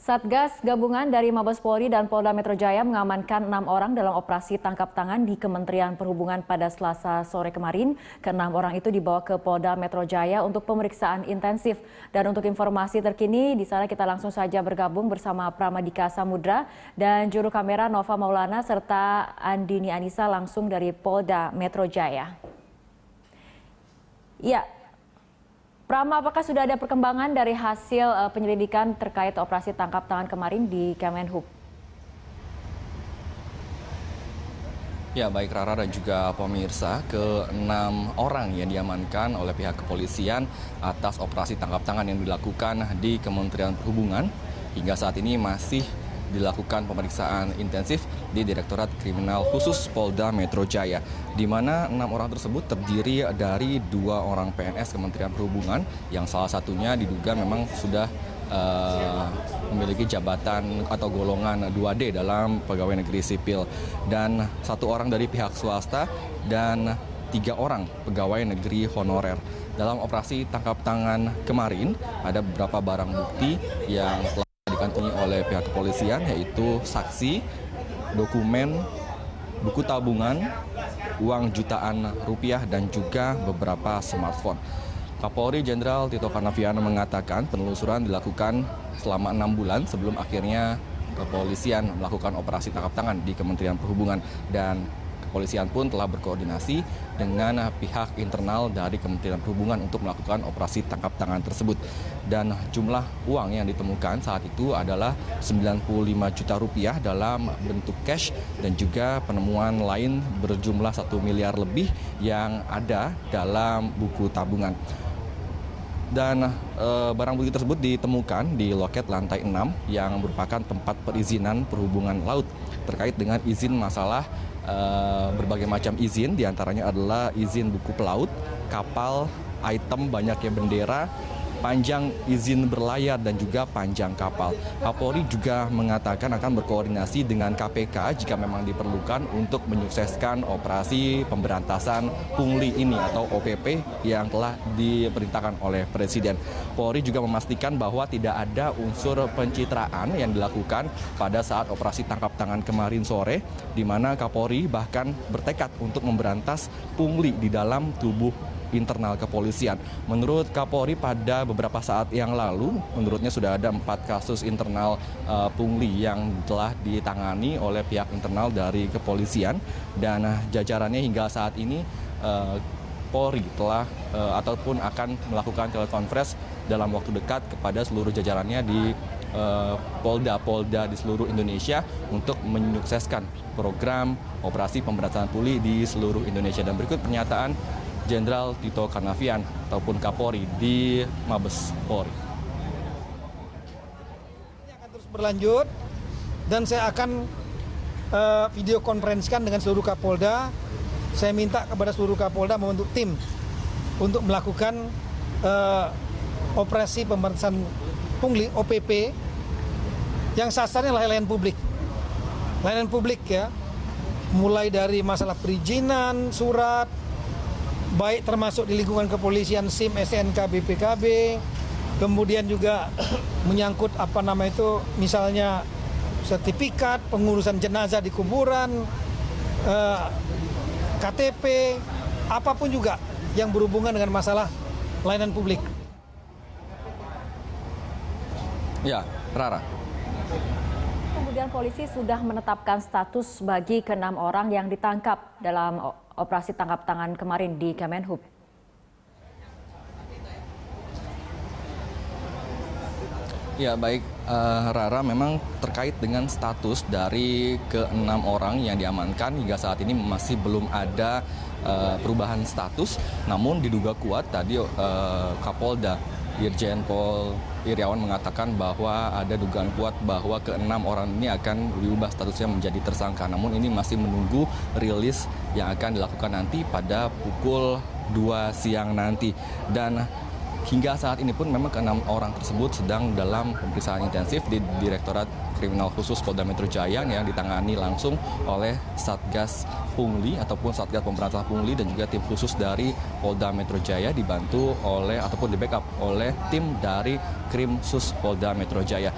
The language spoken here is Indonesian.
Satgas gabungan dari Mabes Polri dan Polda Metro Jaya mengamankan 6 orang dalam operasi tangkap tangan di Kementerian Perhubungan pada Selasa sore kemarin. Ke-6 orang itu dibawa ke Polda Metro Jaya untuk pemeriksaan intensif. Dan untuk informasi terkini, di sana kita langsung saja bergabung bersama Pramadika Samudra dan juru kamera Nova Maulana serta Andini Anissa langsung dari Polda Metro Jaya. Ya. Prama, apakah sudah ada perkembangan dari hasil penyelidikan terkait operasi tangkap tangan kemarin di Kemenhub? Ya, baik Rara dan juga pemirsa, ke-6 orang yang diamankan oleh pihak kepolisian atas operasi tangkap tangan yang dilakukan di Kementerian Perhubungan. Hingga saat ini masih dilakukan pemeriksaan intensif di Direktorat Kriminal Khusus Polda Metro Jaya, di mana 6 orang tersebut terdiri dari 2 orang PNS Kementerian Perhubungan yang salah satunya diduga memang sudah memiliki jabatan atau golongan 2D dalam pegawai negeri sipil, dan 1 orang dari pihak swasta dan 3 orang pegawai negeri honorer. Dalam operasi tangkap tangan kemarin ada beberapa barang bukti yang telah dikantongi oleh pihak kepolisian, yaitu saksi, dokumen, buku tabungan, uang jutaan rupiah, dan juga beberapa smartphone. Kapolri Jenderal Tito Karnavian mengatakan penelusuran dilakukan selama 6 bulan sebelum akhirnya kepolisian melakukan operasi tangkap tangan di Kementerian Perhubungan, dan kepolisian pun telah berkoordinasi dengan pihak internal dari Kementerian Perhubungan untuk melakukan operasi tangkap tangan tersebut. Dan jumlah uang yang ditemukan saat itu adalah 95 juta rupiah dalam bentuk cash, dan juga penemuan lain berjumlah 1 miliar lebih yang ada dalam buku tabungan. Dan barang bukti tersebut ditemukan di loket lantai 6 yang merupakan tempat perizinan perhubungan laut terkait dengan izin masalah berbagai macam izin, diantaranya adalah izin buku pelaut, kapal, item banyaknya bendera, panjang izin berlayar, dan juga panjang kapal. Kapolri juga mengatakan akan berkoordinasi dengan KPK jika memang diperlukan untuk menyukseskan operasi pemberantasan pungli ini atau OPP yang telah diperintahkan oleh Presiden. Polri juga memastikan bahwa tidak ada unsur pencitraan yang dilakukan pada saat operasi tangkap tangan kemarin sore, di mana Kapolri bahkan bertekad untuk memberantas pungli di dalam tubuh internal kepolisian. Menurut Kapolri pada beberapa saat yang lalu, menurutnya sudah ada 4 kasus internal pungli yang telah ditangani oleh pihak internal dari kepolisian, dan jajarannya hingga saat ini Polri telah ataupun akan melakukan telekonferensi dalam waktu dekat kepada seluruh jajarannya di polda-polda di seluruh Indonesia untuk menyukseskan program operasi pemberantasan pungli di seluruh Indonesia. Dan berikut pernyataan Jenderal Tito Karnavian ataupun Kapolri di Mabes Polri. Ini akan terus berlanjut, dan saya akan video konferensikan dengan seluruh Kapolda. Saya minta kepada seluruh Kapolda membentuk tim untuk melakukan operasi pemberantasan pungli OPP yang sasarannya layanan publik. Layanan publik ya, mulai dari masalah perizinan, surat, baik termasuk di lingkungan kepolisian, SIM, SNK, BPKB, kemudian juga menyangkut misalnya sertifikat, pengurusan jenazah di kuburan, KTP, apapun juga yang berhubungan dengan masalah layanan publik. Ya, Rara. Kemudian polisi sudah menetapkan status bagi ke-6 orang yang ditangkap dalam operasi tangkap tangan kemarin di Kemenhub. Ya, baik Rara, memang terkait dengan status dari ke-6 orang yang diamankan hingga saat ini masih belum ada perubahan status, namun diduga kuat tadi Kapolda Irjen Pol Iriawan mengatakan bahwa ada dugaan kuat bahwa ke-6 orang ini akan diubah statusnya menjadi tersangka. Namun ini masih menunggu rilis yang akan dilakukan nanti pada pukul 2 siang nanti. Dan hingga saat ini pun memang ke-6 orang tersebut sedang dalam pemeriksaan intensif di Direktorat Kriminal Khusus Polda Metro Jaya yang ditangani langsung oleh Satgas Pungli ataupun Satgas Pemberantasan Pungli, dan juga tim khusus dari Polda Metro Jaya dibantu oleh ataupun di backup oleh tim dari Krimsus Polda Metro Jaya.